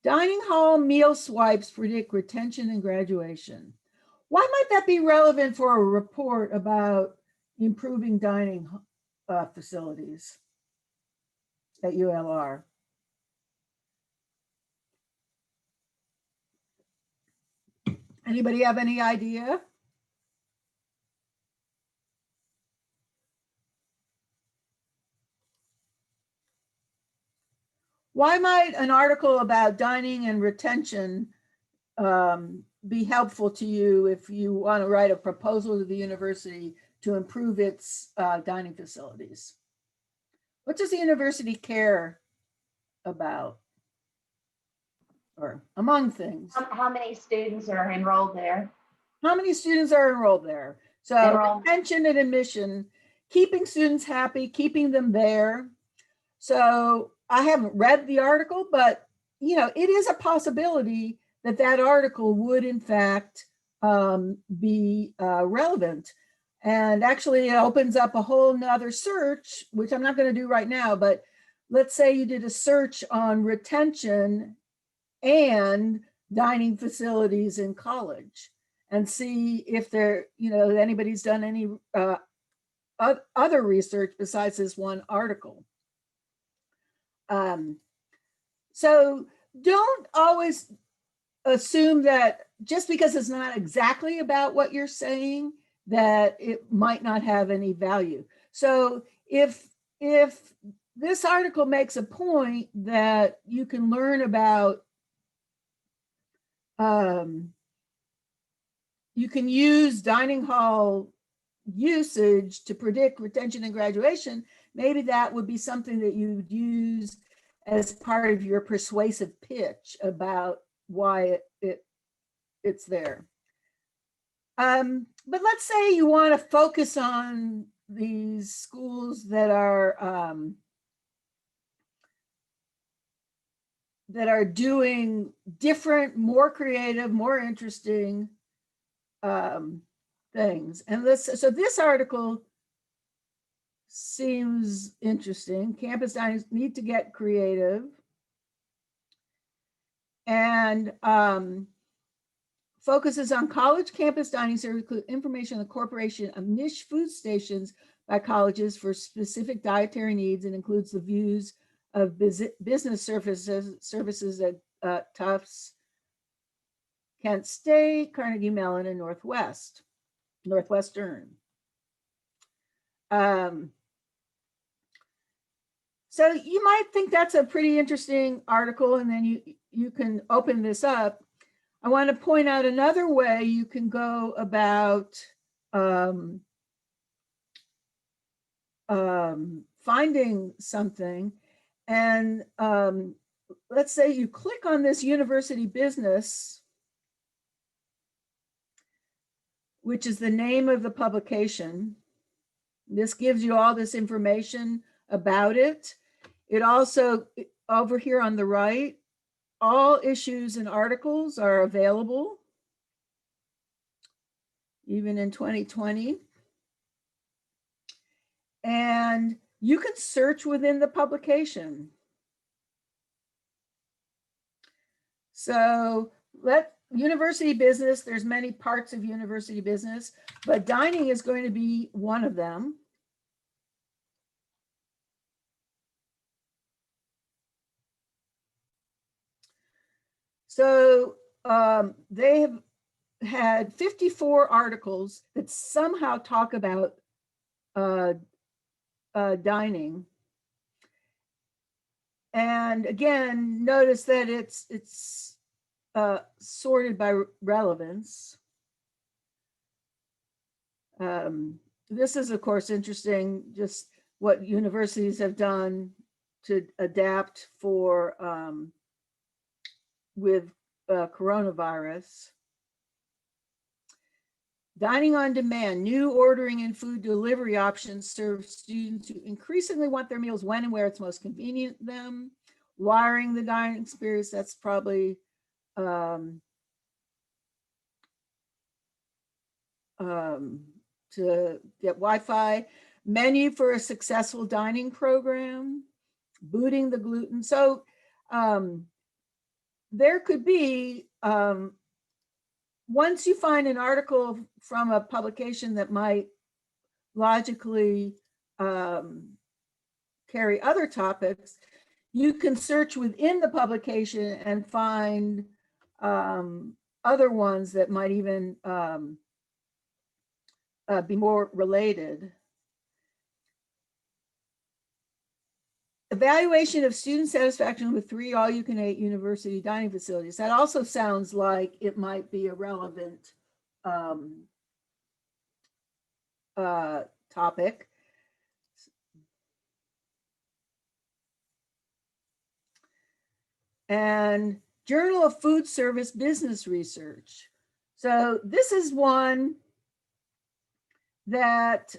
Dining hall meal swipes predict retention and graduation. Why might that be relevant for a report about improving dining facilities at ULR? Anybody have any idea? Why might an article about dining and retention be helpful to you if you want to write a proposal to the university to improve its dining facilities? What does the university care about? Or among things. How many students are enrolled there? How many students are enrolled there? So retention and admission, keeping students happy, keeping them there. So I haven't read the article, but you know, it is a possibility that that article would in fact be relevant. And actually it opens up a whole nother search, which I'm not going to do right now, but let's say you did a search on retention and dining facilities in college and see if there, you know, anybody's done any other research besides this one article. So don't always assume that just because it's not exactly about what you're saying, that it might not have any value. So if this article makes a point that you can learn about, you can use dining hall usage to predict retention and graduation, maybe that would be something that you'd use as part of your persuasive pitch about why it's there. But let's say you want to focus on these schools that are doing different, more creative, more interesting things. And so this article seems interesting. Campus diners need to get creative. And focuses on college campus dining service, include information on the corporation of niche food stations by colleges for specific dietary needs, and includes the views of business services at Tufts, Kent State, Carnegie Mellon, and Northwestern. So you might think that's a pretty interesting article, and then you can open this up. I want to point out another way you can go about finding something. And let's say you click on this university business, which is the name of the publication. This gives you all this information about it. It also, over here on the right, all issues and articles are available, even in 2020. And you can search within the publication. So university business, there's many parts of university business, but dining is going to be one of them. So they have had 54 articles that somehow talk about dining. And again, notice that it's sorted by relevance. This is, of course, interesting, just what universities have done to adapt for with coronavirus. Dining on demand, new ordering and food delivery options serve students who increasingly want their meals when and where it's most convenient to them. Wiring the dining experience, that's probably to get Wi-Fi. Menu for a successful dining program, booting the gluten. So there could be, once you find an article from a publication that might logically carry other topics, you can search within the publication and find other ones that might even be more related. Evaluation of student satisfaction with 3 all-you-can-eat university dining facilities. That also sounds like it might be a relevant topic. And Journal of Food Service Business Research. So this is one that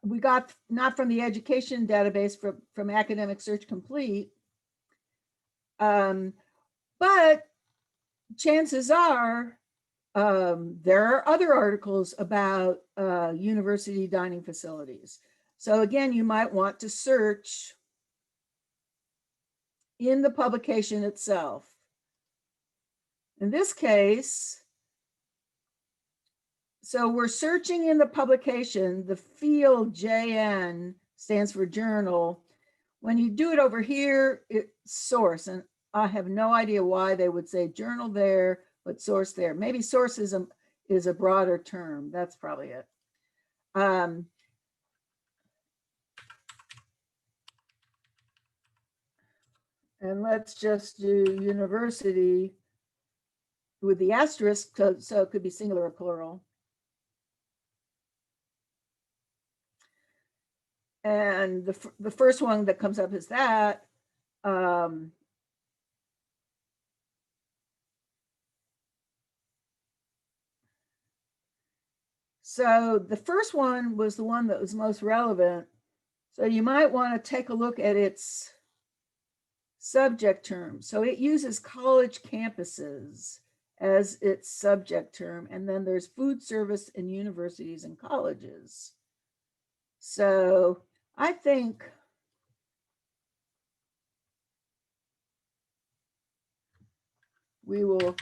we got not from the education database, from Academic Search Complete, but chances are there are other articles about university dining facilities. So again, you might want to search in the publication itself. In this case, so we're searching in the publication, the field JN stands for journal. When you do it over here, it's source, and I have no idea why they would say journal there, but source there. Maybe source is a broader term. That's probably it. And let's just do university with the asterisk, so it could be singular or plural. And the first one that comes up is that. So the first one was the one that was most relevant. So you might want to take a look at its subject term. So it uses college campuses as its subject term. And then there's food service in universities and colleges. So I think we will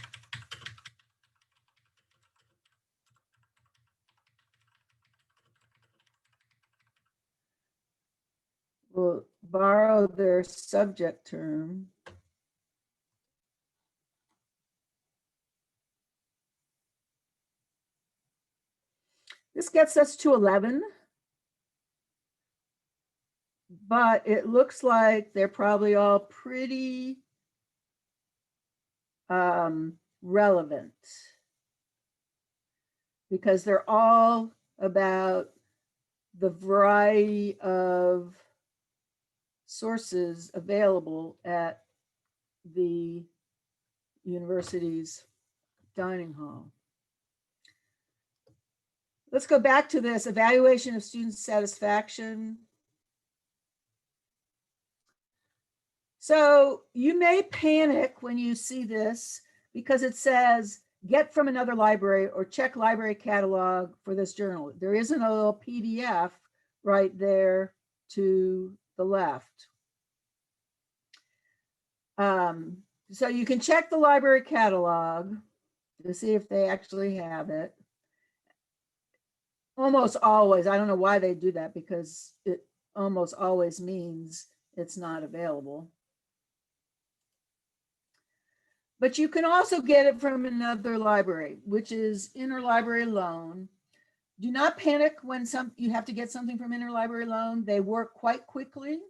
we'll borrow their subject term. This gets us to 11, but it looks like they're probably all pretty relevant because they're all about the variety of sources available at the university's dining hall. Let's go back to this evaluation of student satisfaction. So you may panic when you see this because it says get from another library or check library catalog for this journal. There isn't a little PDF right there to the left. So you can check the library catalog to see if they actually have it. Almost always, I don't know why they do that because it almost always means it's not available. But you can also get it from another library, which is interlibrary loan. Do not panic when you have to get something from interlibrary loan. They work quite quickly.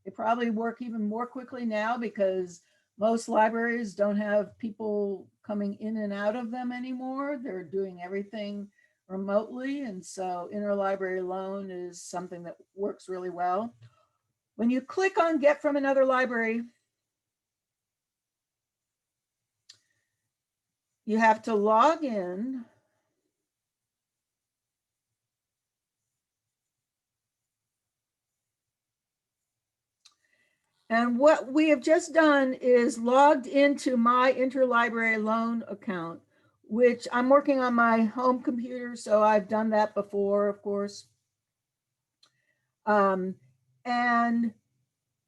They probably work even more quickly now because most libraries don't have people coming in and out of them anymore. They're doing everything remotely. And so interlibrary loan is something that works really well. When you click on get from another library, you have to log in. And what we have just done is logged into my interlibrary loan account, which I'm working on my home computer. So I've done that before, of course. And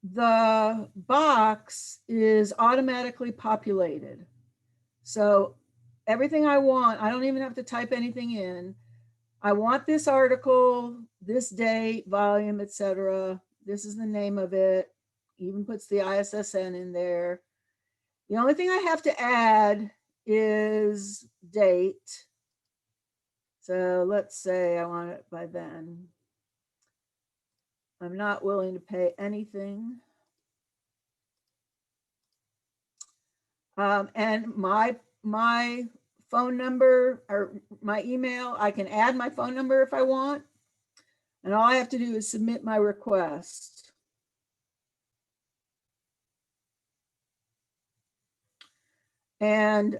the box is automatically populated. So everything I want, I don't even have to type anything in. I want this article, this date, volume, etc. This is the name of it. Even puts the ISSN in there. The only thing I have to add is date. So let's say I want it by then. I'm not willing to pay anything. And my phone number or my email, I can add my phone number if I want. And all I have to do is submit my request. And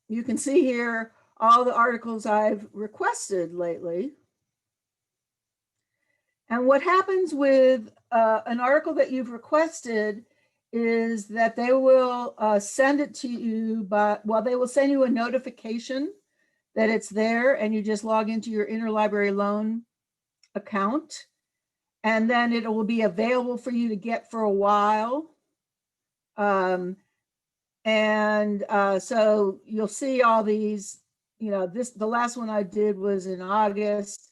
you can see here all the articles I've requested lately. And what happens with an article that you've requested is that they will send it to you, they will send you a notification that it's there, and you just log into your interlibrary loan account. And then it will be available for you to get for a while. So you'll see all these, the last one I did was in August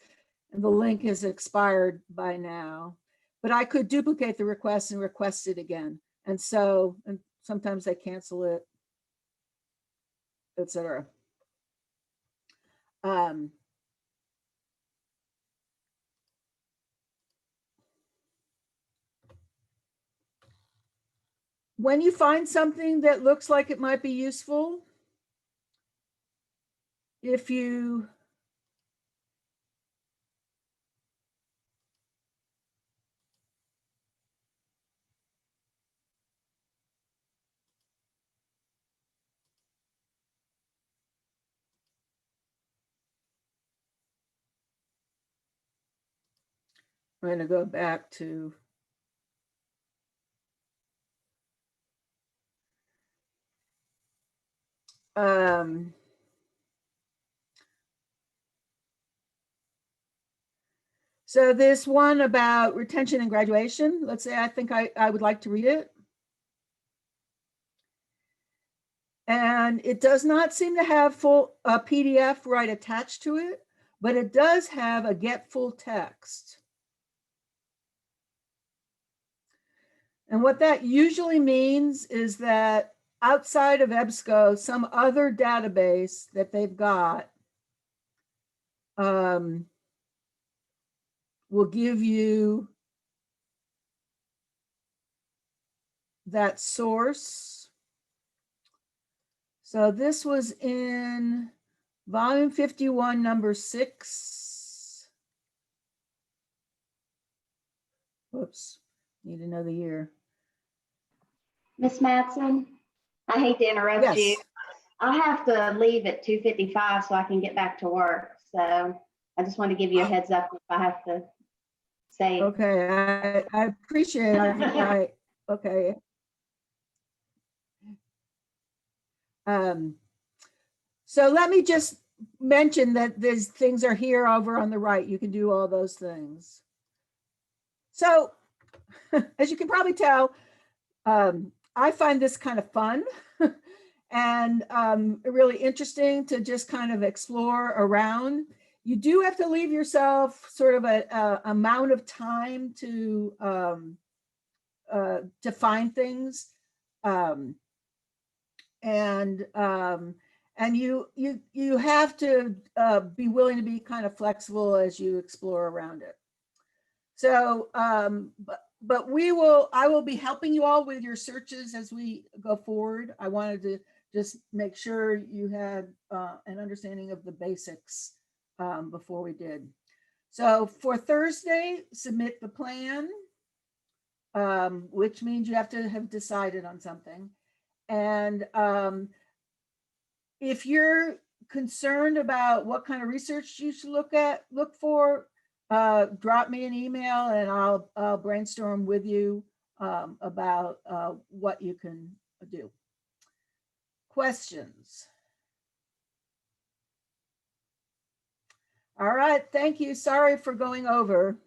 and the link has expired by now, but I could duplicate the request and request it again. And sometimes they cancel it, etc. When you find something that looks like it might be useful, if you I'm going to go back to so this one about retention and graduation, let's say I think I would like to read it. And it does not seem to have full PDF right attached to it, but it does have a get full text. And what that usually means is that outside of EBSCO, some other database that they've got will give you that source. So this was in volume 51, number 6. Whoops, need another year. Miss Matson, I hate to interrupt you. Yes. I'll have to leave at 2:55 so I can get back to work. So I just want to give you a heads up if I have to say. Okay, I appreciate it. Okay. So let me just mention that these things are here over on the right. You can do all those things. So as you can probably tell, I find this kind of fun and really interesting to just kind of explore around. You do have to leave yourself sort of a amount of time to find things, and you have to be willing to be kind of flexible as you explore around it. So, but I will be helping you all with your searches as we go forward. I wanted to just make sure you had an understanding of the basics before we did. So for Thursday, submit the plan, which means you have to have decided on something. And if you're concerned about what kind of research you should look for, drop me an email and I'll brainstorm with you about what you can do. Questions? All right, thank you. Sorry for going over.